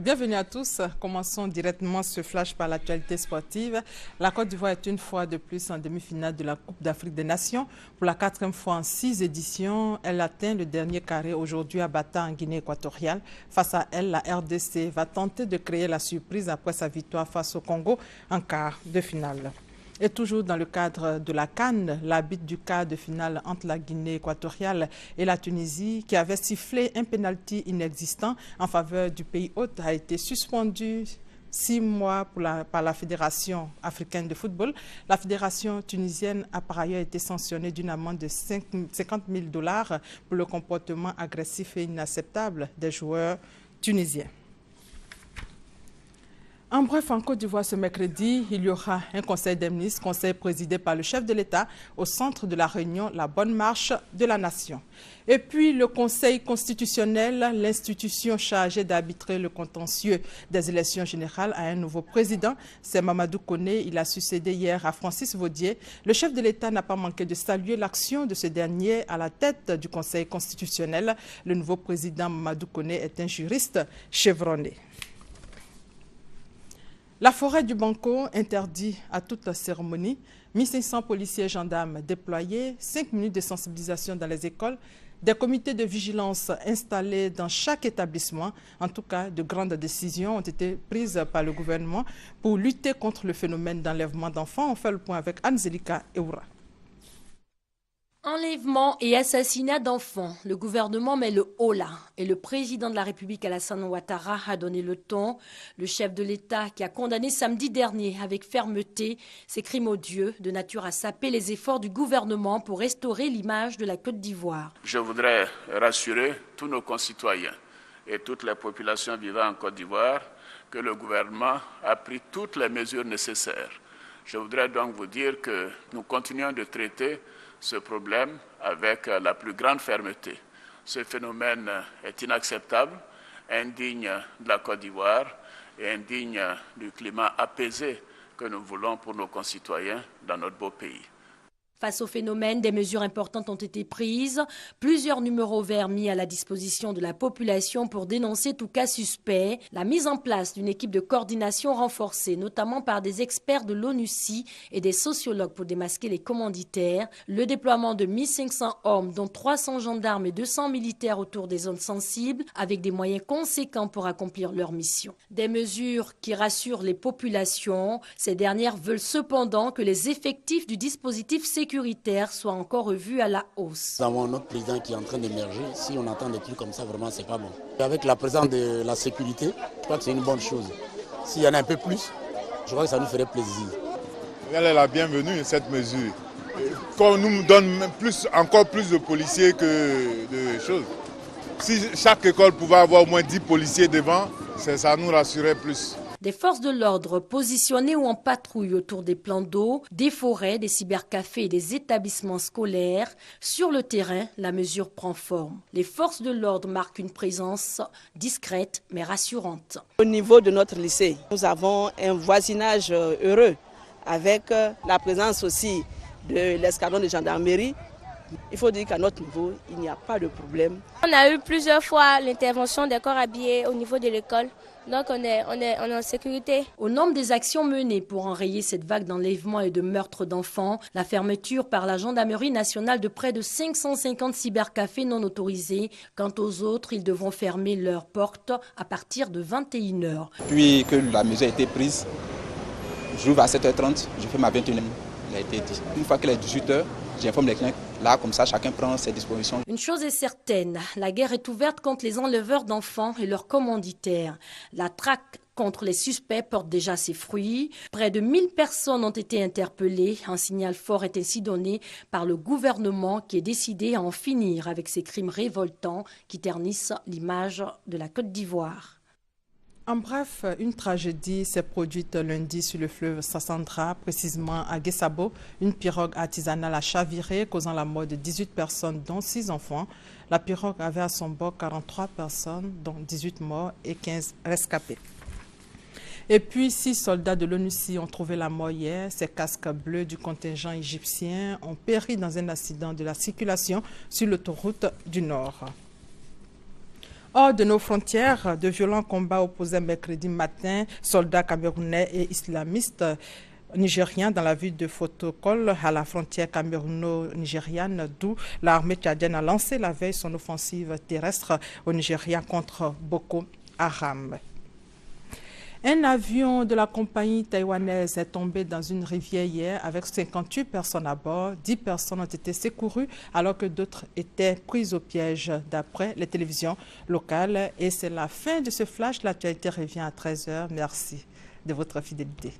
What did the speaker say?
Bienvenue à tous. Commençons directement ce flash par l'actualité sportive. La Côte d'Ivoire est une fois de plus en demi-finale de la Coupe d'Afrique des Nations. Pour la 4e fois en 6 éditions, elle atteint le dernier carré aujourd'hui à Bata en Guinée équatoriale. Face à elle, la RDC va tenter de créer la surprise après sa victoire face au Congo en quart de finale. Et toujours dans le cadre de la CAN, l'arbitre du quart de finale entre la Guinée équatoriale et la Tunisie, qui avait sifflé un pénalty inexistant en faveur du pays hôte, a été suspendu 6 mois par la Fédération africaine de football. La fédération tunisienne a par ailleurs été sanctionnée d'une amende de 50 000 $ pour le comportement agressif et inacceptable des joueurs tunisiens. En bref, en Côte d'Ivoire, ce mercredi, il y aura un conseil des ministres, conseil présidé par le chef de l'État, au centre de la réunion, la bonne marche de la nation. Et puis, le conseil constitutionnel, l'institution chargée d'arbitrer le contentieux des élections générales, a un nouveau président. C'est Mamadou Koné. Il a succédé hier à Francis Vaudier. Le chef de l'État n'a pas manqué de saluer l'action de ce dernier à la tête du conseil constitutionnel. Le nouveau président Mamadou Koné est un juriste chevronné. La forêt du Banco interdit à toute cérémonie, 1500 policiers et gendarmes déployés, 5 minutes de sensibilisation dans les écoles, des comités de vigilance installés dans chaque établissement. En tout cas, de grandes décisions ont été prises par le gouvernement pour lutter contre le phénomène d'enlèvement d'enfants. On fait le point avec Anzelika Eura. Enlèvement et assassinat d'enfants, le gouvernement met le holà et le président de la République Alassane Ouattara a donné le ton. Le chef de l'État qui a condamné samedi dernier avec fermeté ces crimes odieux de nature à saper les efforts du gouvernement pour restaurer l'image de la Côte d'Ivoire. Je voudrais rassurer tous nos concitoyens et toutes les populations vivant en Côte d'Ivoire que le gouvernement a pris toutes les mesures nécessaires. Je voudrais donc vous dire que nous continuons de traiter ce problème avec la plus grande fermeté. Ce phénomène est inacceptable, indigne de la Côte d'Ivoire et indigne du climat apaisé que nous voulons pour nos concitoyens dans notre beau pays. Face au phénomène, des mesures importantes ont été prises. Plusieurs numéros verts mis à la disposition de la population pour dénoncer tout cas suspect. La mise en place d'une équipe de coordination renforcée, notamment par des experts de l'ONUCI et des sociologues pour démasquer les commanditaires. Le déploiement de 1500 hommes, dont 300 gendarmes et 200 militaires autour des zones sensibles, avec des moyens conséquents pour accomplir leur mission. Des mesures qui rassurent les populations. Ces dernières veulent cependant que les effectifs du dispositif sécuritaire soit encore revu à la hausse. Nous avons notre président qui est en train d'émerger. Si on entend des trucs comme ça, vraiment, c'est pas bon. Avec la présence de la sécurité, je crois que c'est une bonne chose. S'il y en a un peu plus, je crois que ça nous ferait plaisir. Elle est la bienvenue, cette mesure. Qu'on nous donne encore plus de policiers que de choses. Si chaque école pouvait avoir au moins 10 policiers devant, ça nous rassurait plus. Des forces de l'ordre positionnées ou en patrouille autour des plans d'eau, des forêts, des cybercafés et des établissements scolaires. Sur le terrain, la mesure prend forme. Les forces de l'ordre marquent une présence discrète mais rassurante. Au niveau de notre lycée, nous avons un voisinage heureux avec la présence aussi de l'escadron de gendarmerie. Il faut dire qu'à notre niveau, il n'y a pas de problème. On a eu plusieurs fois l'intervention des corps habillés au niveau de l'école. Donc on est en sécurité. Au nombre des actions menées pour enrayer cette vague d'enlèvement et de meurtre d'enfants, la fermeture par la gendarmerie nationale de près de 550 cybercafés non autorisés. Quant aux autres, ils devront fermer leurs portes à partir de 21 h. Puis que la mesure a été prise, j'ouvre à 7h30, je fais ma 21e. Il a été dit. Une fois qu'il est 18 h, j'informe les clients. Là, comme ça, chacun prend ses dispositions. Une chose est certaine, la guerre est ouverte contre les enleveurs d'enfants et leurs commanditaires. La traque contre les suspects porte déjà ses fruits. Près de 1000 personnes ont été interpellées. Un signal fort est ainsi donné par le gouvernement qui est décidé à en finir avec ces crimes révoltants qui ternissent l'image de la Côte d'Ivoire. En bref, une tragédie s'est produite lundi sur le fleuve Sassandra, précisément à Guessabo. Une pirogue artisanale a chaviré, causant la mort de 18 personnes, dont 6 enfants. La pirogue avait à son bord 43 personnes, dont 18 morts et 15 rescapés. Et puis, 6 soldats de l'ONUCI ont trouvé la mort hier. Ces casques bleus du contingent égyptien ont péri dans un accident de la circulation sur l'autoroute du Nord. Hors de nos frontières, de violents combats opposaient mercredi matin soldats camerounais et islamistes nigériens dans la ville de Fotokol, à la frontière camerouno-nigériane, d'où l'armée tchadienne a lancé la veille son offensive terrestre au Nigeria contre Boko Haram. Un avion de la compagnie taïwanaise est tombé dans une rivière hier avec 58 personnes à bord. 10 personnes ont été secourues alors que d'autres étaient prises au piège d'après les télévisions locales. Et c'est la fin de ce flash. L'actualité revient à 13 h. Merci de votre fidélité.